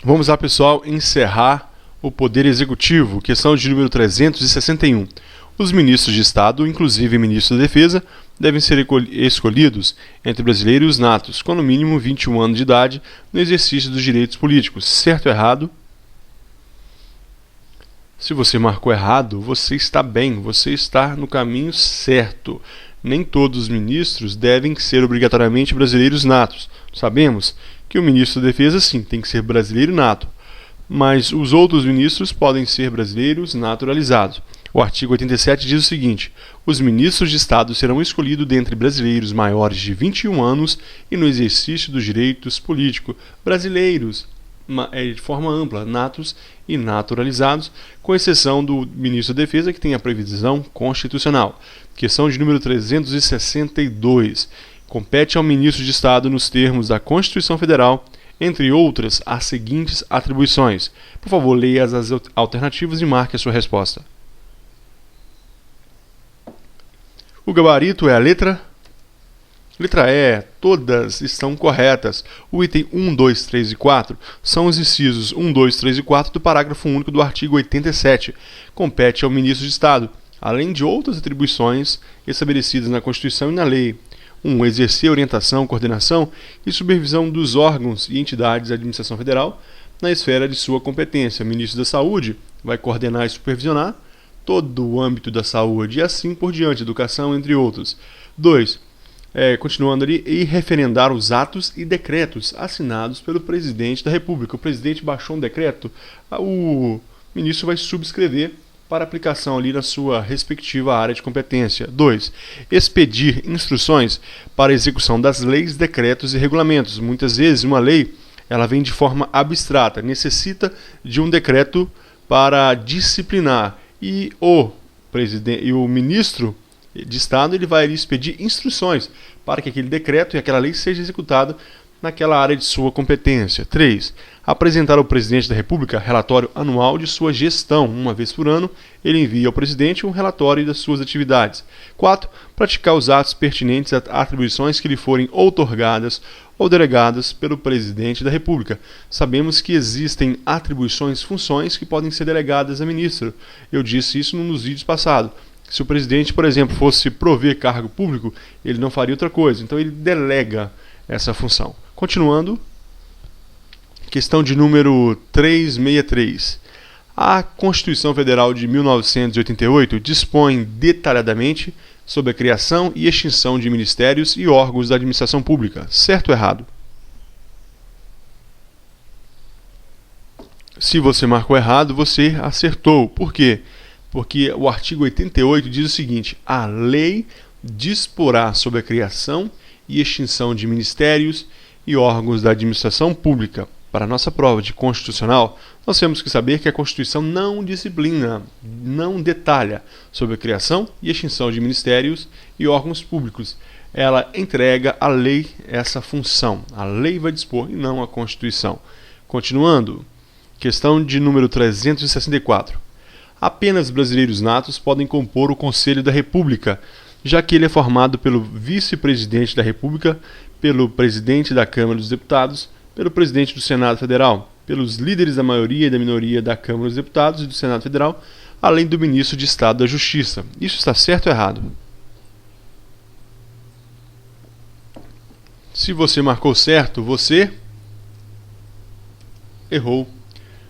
Vamos lá, pessoal, encerrar o Poder Executivo, questão de número 361. Os ministros de Estado, inclusive ministro da Defesa, devem ser escolhidos entre brasileiros natos, com no mínimo 21 anos de idade, no exercício dos direitos políticos. Certo ou errado? Se você marcou errado, você está bem, você está no caminho certo. Nem todos os ministros devem ser obrigatoriamente brasileiros natos. Sabemos que o ministro da Defesa, sim, tem que ser brasileiro nato, mas os outros ministros podem ser brasileiros naturalizados. O artigo 87 diz o seguinte: os ministros de Estado serão escolhidos dentre brasileiros maiores de 21 anos e no exercício dos direitos políticos brasileiros, de forma ampla, natos e naturalizados, com exceção do ministro da Defesa, que tem a previsão constitucional. Questão de número 362. Compete ao ministro de Estado, nos termos da Constituição Federal, entre outras, as seguintes atribuições. Por favor, leia as alternativas e marque a sua resposta. O gabarito é a letra E. Todas estão corretas. O item 1, 2, 3 e 4 são os incisos 1, 2, 3 e 4 do parágrafo único do artigo 87. Compete ao ministro de Estado, além de outras atribuições estabelecidas na Constituição e na lei. 1. Exercer orientação, coordenação e supervisão dos órgãos e entidades da administração federal na esfera de sua competência. O ministro da Saúde vai coordenar e supervisionar todo o âmbito da saúde e assim por diante, educação, entre outros. 2. Continuando ali, e referendar os atos e decretos assinados pelo presidente da República. O presidente baixou um decreto, o ministro vai subscrever para aplicação ali na sua respectiva área de competência. 2. Expedir instruções para execução das leis, decretos e regulamentos. Muitas vezes uma lei ela vem de forma abstrata, necessita de um decreto para disciplinar e o ministro de Estado ele vai expedir instruções para que aquele decreto e aquela lei seja executada naquela área de sua competência. 3. Apresentar ao presidente da República relatório anual de sua gestão. Uma vez por ano, ele envia ao presidente um relatório das suas atividades. 4. Praticar os atos pertinentes a atribuições que lhe forem outorgadas ou delegadas pelo presidente da República. Sabemos que existem atribuições, funções que podem ser delegadas a ministro. Eu disse isso nos vídeos passados. Se o presidente, por exemplo, fosse prover cargo público, ele não faria outra coisa. Então ele delega essa função. Continuando, questão de número 363. A Constituição Federal de 1988 dispõe detalhadamente sobre a criação e extinção de ministérios e órgãos da administração pública. Certo ou errado? Se você marcou errado, você acertou. Por quê? Porque o artigo 88 diz o seguinte: a lei disporá sobre a criação e extinção de ministérios e órgãos da administração pública. Para a nossa prova de constitucional, nós temos que saber que a Constituição não disciplina, não detalha sobre a criação e extinção de ministérios e órgãos públicos. Ela entrega à lei essa função. A lei vai dispor e não a Constituição. Continuando, questão de número 364. Apenas brasileiros natos podem compor o Conselho da República, já que ele é formado pelo vice-presidente da República, pelo presidente da Câmara dos Deputados, pelo presidente do Senado Federal, pelos líderes da maioria e da minoria da Câmara dos Deputados e do Senado Federal, além do ministro de Estado da Justiça. Isso está certo ou errado? Se você marcou certo, você errou.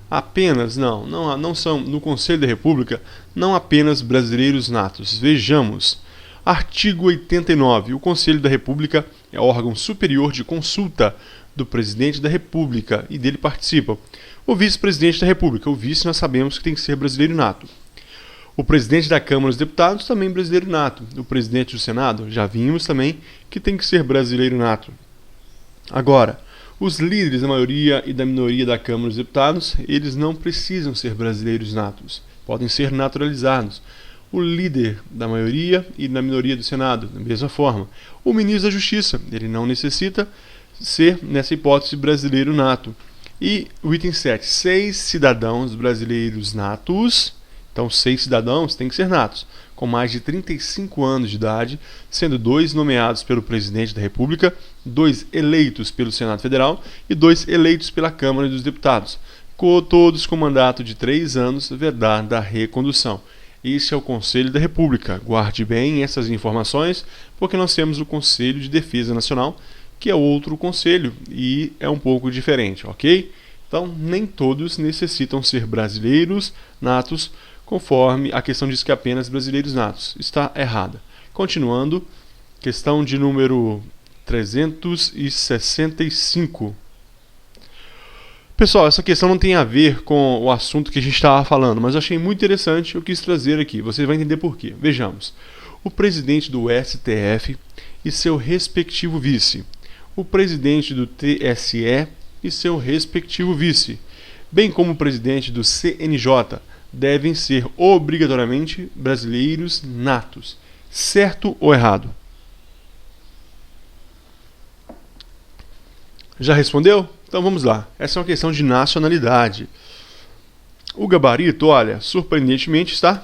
Apenas, não são, no Conselho da República, não apenas brasileiros natos. Vejamos. Artigo 89. O Conselho da República é órgão superior de consulta do presidente da República e dele participa o vice-presidente da República. O vice nós sabemos que tem que ser brasileiro nato. O presidente da Câmara dos Deputados também brasileiro nato. O presidente do Senado, já vimos também que tem que ser brasileiro nato. Agora, os líderes da maioria e da minoria da Câmara dos Deputados, eles não precisam ser brasileiros natos, podem ser naturalizados. O líder da maioria e da minoria do Senado, da mesma forma. O ministro da Justiça, ele não necessita ser, nessa hipótese, brasileiro nato. E o item 7, 6 cidadãos brasileiros natos Então, 6 cidadãos têm que ser natos, com mais de 35 anos de idade, sendo 2 nomeados pelo Presidente da República, 2 eleitos pelo Senado Federal e 2 eleitos pela Câmara dos Deputados, todos com mandato de 3 anos, vedada a recondução. Esse é o Conselho da República. Guarde bem essas informações, porque nós temos o Conselho de Defesa Nacional, que é outro conselho e é um pouco diferente, ok? Então, nem todos necessitam ser brasileiros natos, conforme a questão diz que apenas brasileiros natos. Está errada. Continuando, questão de número 365. Pessoal, essa questão não tem a ver com o assunto que a gente estava falando, mas eu achei muito interessante, eu quis trazer aqui. Você vai entender por quê. Vejamos. O presidente do STF e seu respectivo vice. O presidente do TSE e seu respectivo vice, bem como o presidente do CNJ, devem ser obrigatoriamente brasileiros natos. Certo ou errado? Já respondeu? Então vamos lá. Essa é uma questão de nacionalidade. O gabarito, olha, surpreendentemente está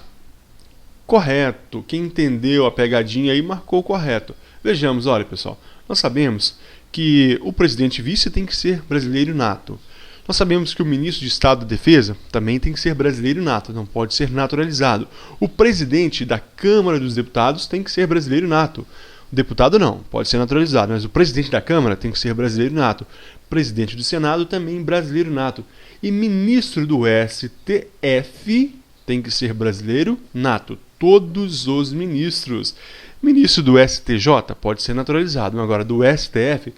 correto. Quem entendeu a pegadinha aí marcou correto. Vejamos, olha pessoal, nós sabemos que o presidente vice tem que ser brasileiro nato. Nós sabemos que o ministro de Estado da Defesa também tem que ser brasileiro nato, não pode ser naturalizado. O presidente da Câmara dos Deputados tem que ser brasileiro nato. O deputado não, pode ser naturalizado, mas o presidente da Câmara tem que ser brasileiro nato. O presidente do Senado também brasileiro nato. E ministro do STF tem que ser brasileiro nato. Todos os ministros. Ministro do STJ pode ser naturalizado, mas agora do STF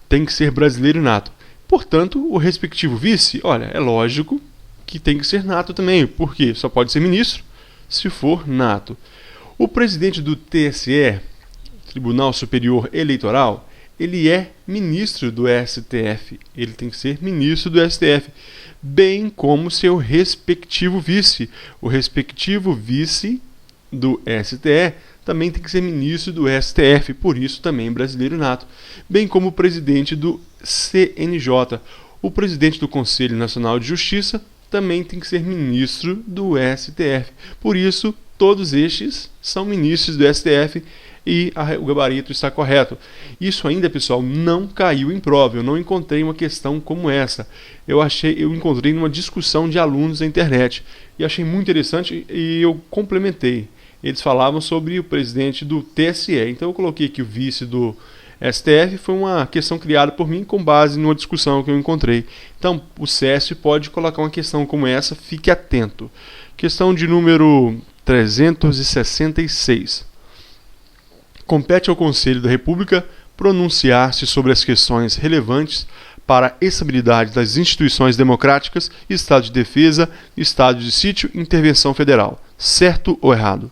tem que ser brasileiro nato. Portanto, o respectivo vice, olha, é lógico que tem que ser nato também, porque só pode ser ministro se for nato. O presidente do TSE, Tribunal Superior Eleitoral, ele é ministro do STF, ele tem que ser ministro do STF, bem como seu respectivo vice. O respectivo vice do STE também tem que ser ministro do STF, por isso também brasileiro nato, bem como o presidente do CNJ. O presidente do Conselho Nacional de Justiça também tem que ser ministro do STF, por isso todos estes são ministros do STF e o gabarito está correto. Isso ainda, pessoal, não caiu em prova, eu não encontrei uma questão como essa. Eu encontrei numa discussão de alunos na internet e achei muito interessante e eu complementei. Eles falavam sobre o presidente do TSE. Então eu coloquei que o vice do STF foi uma questão criada por mim com base numa discussão que eu encontrei. Então o CS pode colocar uma questão como essa, fique atento. Questão de número 366. Compete ao Conselho da República pronunciar-se sobre as questões relevantes para a estabilidade das instituições democráticas, estado de defesa, estado de sítio e intervenção federal. Certo ou errado?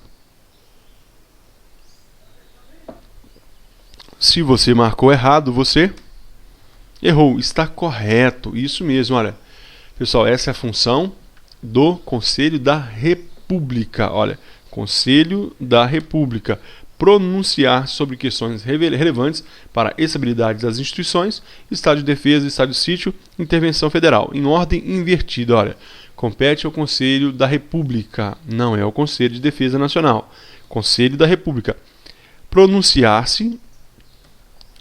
Se você marcou errado, você errou. Está correto. Isso mesmo, olha. Pessoal, essa é a função do Conselho da República. Olha, Conselho da República. Pronunciar sobre questões relevantes para a estabilidade das instituições, estado de defesa, estado de sítio, intervenção federal. Em ordem invertida, olha. Compete ao Conselho da República. Não é ao Conselho de Defesa Nacional. Conselho da República. Pronunciar-se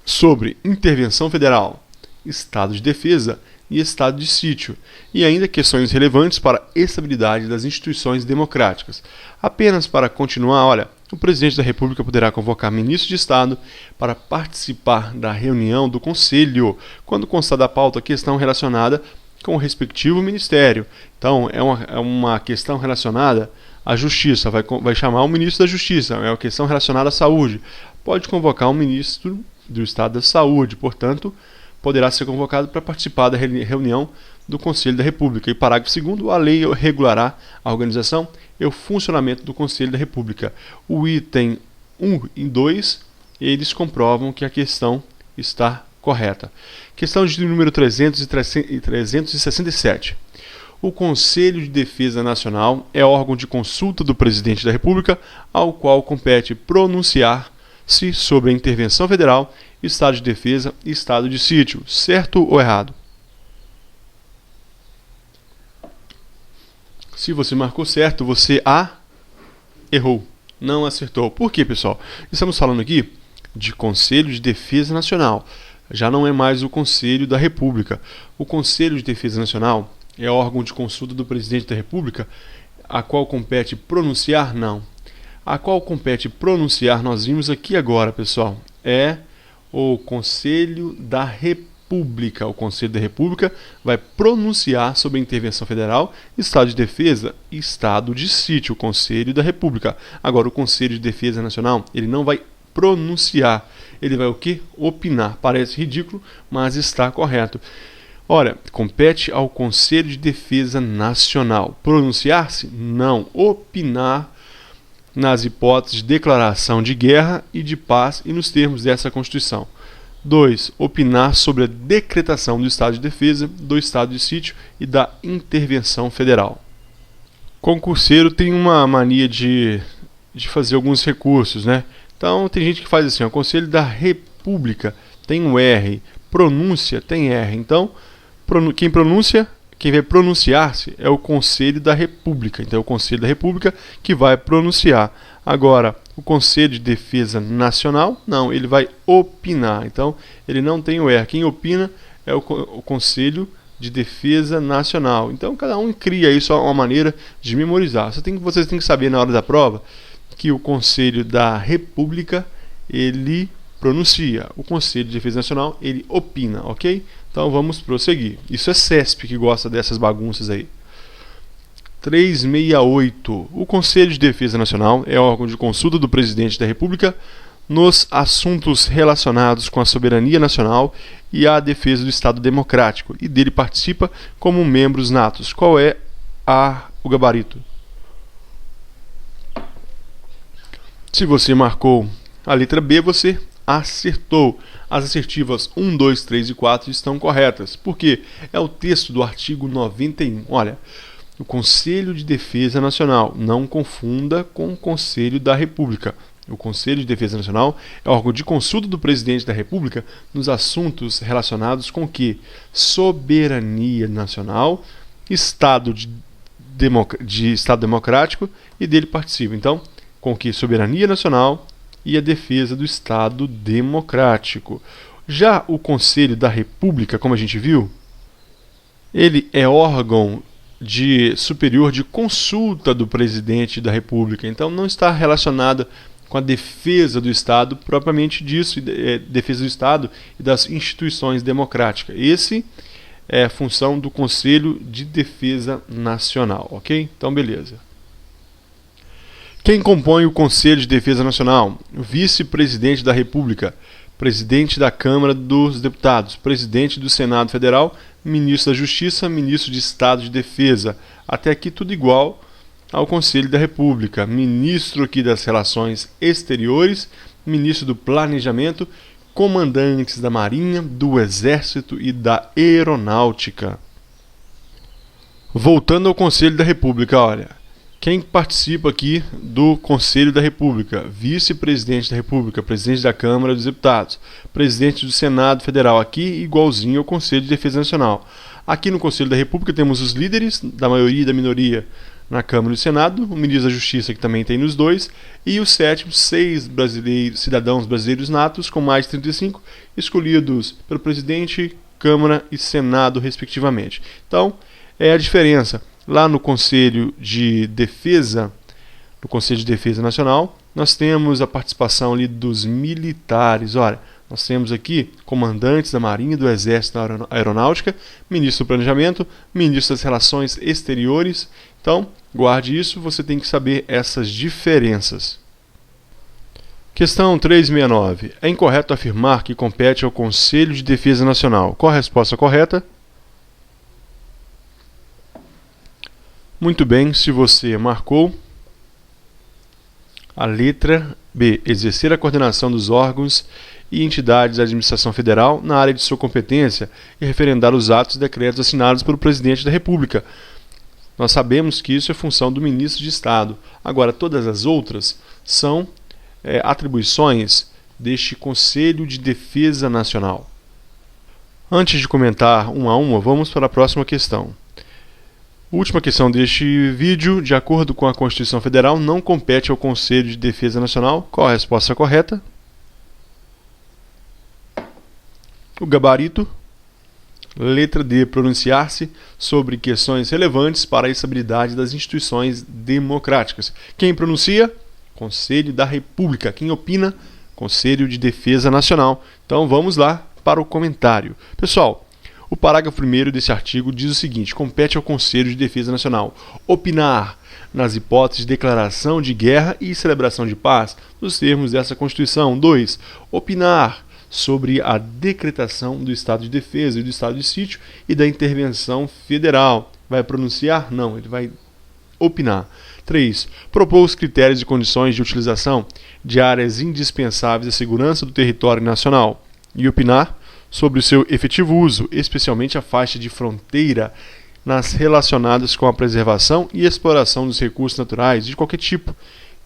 sobre intervenção federal, estado de defesa e estado de sítio, e ainda questões relevantes para a estabilidade das instituições democráticas. Apenas para continuar, olha, o presidente da República poderá convocar ministro de Estado para participar da reunião do Conselho, quando constar da pauta questão relacionada com o respectivo ministério. Então, é uma questão relacionada à Justiça, vai chamar o ministro da Justiça, é uma questão relacionada à saúde. Pode convocar um ministro do Estado da Saúde, portanto, poderá ser convocado para participar da reunião do Conselho da República. E parágrafo 2º, a lei regulará a organização e o funcionamento do Conselho da República. O item 1 e 2, eles comprovam que a questão está correta. Questão de número 367. O Conselho de Defesa Nacional é órgão de consulta do Presidente da República, ao qual compete pronunciar-se sobre a intervenção federal, estado de defesa e estado de sítio. Certo ou errado? Se você marcou certo, você errou, não acertou. Por quê, pessoal? Estamos falando aqui de Conselho de Defesa Nacional. Já não é mais o Conselho da República. O Conselho de Defesa Nacional é órgão de consulta do Presidente da República, a qual compete pronunciar? Não. A qual compete pronunciar, nós vimos aqui agora, pessoal, é o Conselho da República. O Conselho da República vai pronunciar sobre a intervenção federal, estado de defesa e estado de sítio. O Conselho da República. Agora, o Conselho de Defesa Nacional, ele não vai pronunciar. Ele vai o quê? Opinar. Parece ridículo, mas está correto. Ora, compete ao Conselho de Defesa Nacional. Pronunciar-se? Não. Opinar nas hipóteses de declaração de guerra e de paz e nos termos dessa Constituição. 2. Opinar sobre a decretação do estado de defesa, do estado de sítio e da intervenção federal. Concurseiro tem uma mania de fazer alguns recursos, né? Então tem gente que faz assim, o Conselho da República tem um R, pronúncia tem R. Então, quem vai pronunciar-se é o Conselho da República. Então é o Conselho da República que vai pronunciar. Agora, o Conselho de Defesa Nacional, não, ele vai opinar. Então, ele não tem o R. Quem opina é o Conselho de Defesa Nacional. Então, cada um cria isso uma maneira de memorizar. Vocês têm que saber na hora da prova que o Conselho da República, ele pronuncia. O Conselho de Defesa Nacional, ele opina, ok? Então vamos prosseguir. Isso é CESP que gosta dessas bagunças aí. 368. O Conselho de Defesa Nacional é órgão de consulta do Presidente da República nos assuntos relacionados com a soberania nacional e a defesa do Estado Democrático, e dele participa como membros natos. Qual é o gabarito? Se você marcou a letra B, você acertou. As assertivas 1, 2, 3 e 4 estão corretas. Por quê? É o texto do artigo 91. Olha, o Conselho de Defesa Nacional, não confunda com o Conselho da República. O Conselho de Defesa Nacional é órgão de consulta do Presidente da República nos assuntos relacionados com que? Soberania nacional, Estado Estado Democrático, e dele participa. Então, com que? Soberania nacional e a defesa do Estado Democrático. Já o Conselho da República, como a gente viu, ele é órgão superior de consulta do Presidente da República. Então não está relacionado com a defesa do Estado propriamente disso, defesa do Estado e das instituições democráticas. Esse é a função do Conselho de Defesa Nacional, ok? Então beleza. Quem compõe o Conselho de Defesa Nacional? O Vice-Presidente da República, Presidente da Câmara dos Deputados, Presidente do Senado Federal, Ministro da Justiça, Ministro de Estado de Defesa. Até aqui tudo igual ao Conselho da República. Ministro aqui das Relações Exteriores, Ministro do Planejamento, Comandantes da Marinha, do Exército e da Aeronáutica. Voltando ao Conselho da República, olha. Quem participa aqui do Conselho da República? Vice-Presidente da República, Presidente da Câmara dos Deputados, Presidente do Senado Federal, aqui igualzinho ao Conselho de Defesa Nacional. Aqui no Conselho da República temos os líderes da maioria e da minoria na Câmara e no Senado, o Ministro da Justiça, que também tem nos dois, e os sétimos, 6 cidadãos brasileiros natos, com mais de 35, escolhidos pelo Presidente, Câmara e Senado, respectivamente. Então, é a diferença. Lá no Conselho de Defesa Nacional, nós temos a participação ali dos militares. Olha, nós temos aqui comandantes da Marinha, do Exército e da Aeronáutica, Ministro do Planejamento, Ministro das Relações Exteriores. Então, guarde isso, você tem que saber essas diferenças. Questão 369. É incorreto afirmar que compete ao Conselho de Defesa Nacional. Qual a resposta correta? Muito bem, se você marcou a letra B, exercer a coordenação dos órgãos e entidades da administração federal na área de sua competência e referendar os atos e decretos assinados pelo Presidente da República. Nós sabemos que isso é função do Ministro de Estado. Agora, todas as outras são atribuições deste Conselho de Defesa Nacional. Antes de comentar uma a uma, vamos para a próxima questão. Última questão deste vídeo. De acordo com a Constituição Federal, não compete ao Conselho de Defesa Nacional. Qual a resposta correta? O gabarito. Letra D. Pronunciar-se sobre questões relevantes para a estabilidade das instituições democráticas. Quem pronuncia? Conselho da República. Quem opina? Conselho de Defesa Nacional. Então vamos lá para o comentário. Pessoal, o parágrafo 1º desse artigo diz o seguinte: compete ao Conselho de Defesa Nacional opinar nas hipóteses de declaração de guerra e celebração de paz, nos termos dessa Constituição. 2. Opinar sobre a decretação do estado de defesa e do estado de sítio e da intervenção federal. Vai pronunciar? Não, ele vai opinar. 3. Propor os critérios e condições de utilização de áreas indispensáveis à segurança do território nacional e opinar sobre o seu efetivo uso, especialmente a faixa de fronteira nas relacionadas com a preservação e exploração dos recursos naturais de qualquer tipo.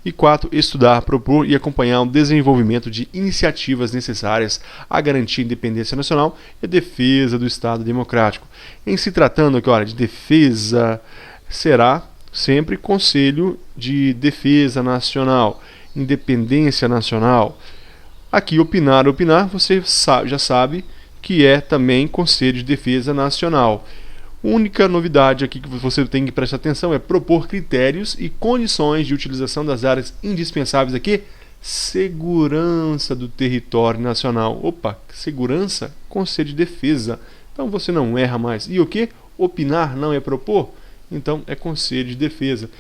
E 4. Estudar, propor e acompanhar o desenvolvimento de iniciativas necessárias a garantir a independência nacional e a defesa do Estado democrático. Em se tratando aqui, de defesa, será sempre Conselho de Defesa Nacional, Independência Nacional. Aqui, opinar, você já sabe que é também Conselho de Defesa Nacional. Única novidade aqui que você tem que prestar atenção é propor critérios e condições de utilização das áreas indispensáveis aqui. Segurança do território nacional. Opa, segurança, Conselho de Defesa. Então você não erra mais. E o que? Opinar não é propor? Então é Conselho de Defesa.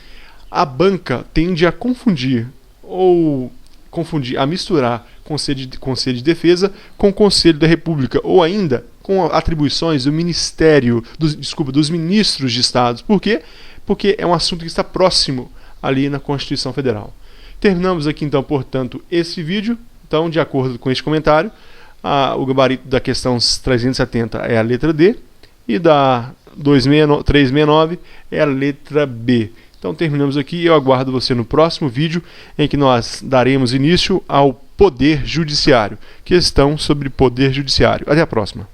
A banca tende a a misturar Conselho de Defesa com Conselho da República, ou ainda com atribuições do dos ministros de Estados. Por quê? Porque é um assunto que está próximo ali na Constituição Federal. Terminamos aqui então, portanto, esse vídeo. Então, de acordo com este comentário, o gabarito da questão 370 é a letra D e da 369 é a letra B. Então terminamos aqui e eu aguardo você no próximo vídeo, em que nós daremos início ao Poder Judiciário. Questão sobre Poder Judiciário. Até a próxima.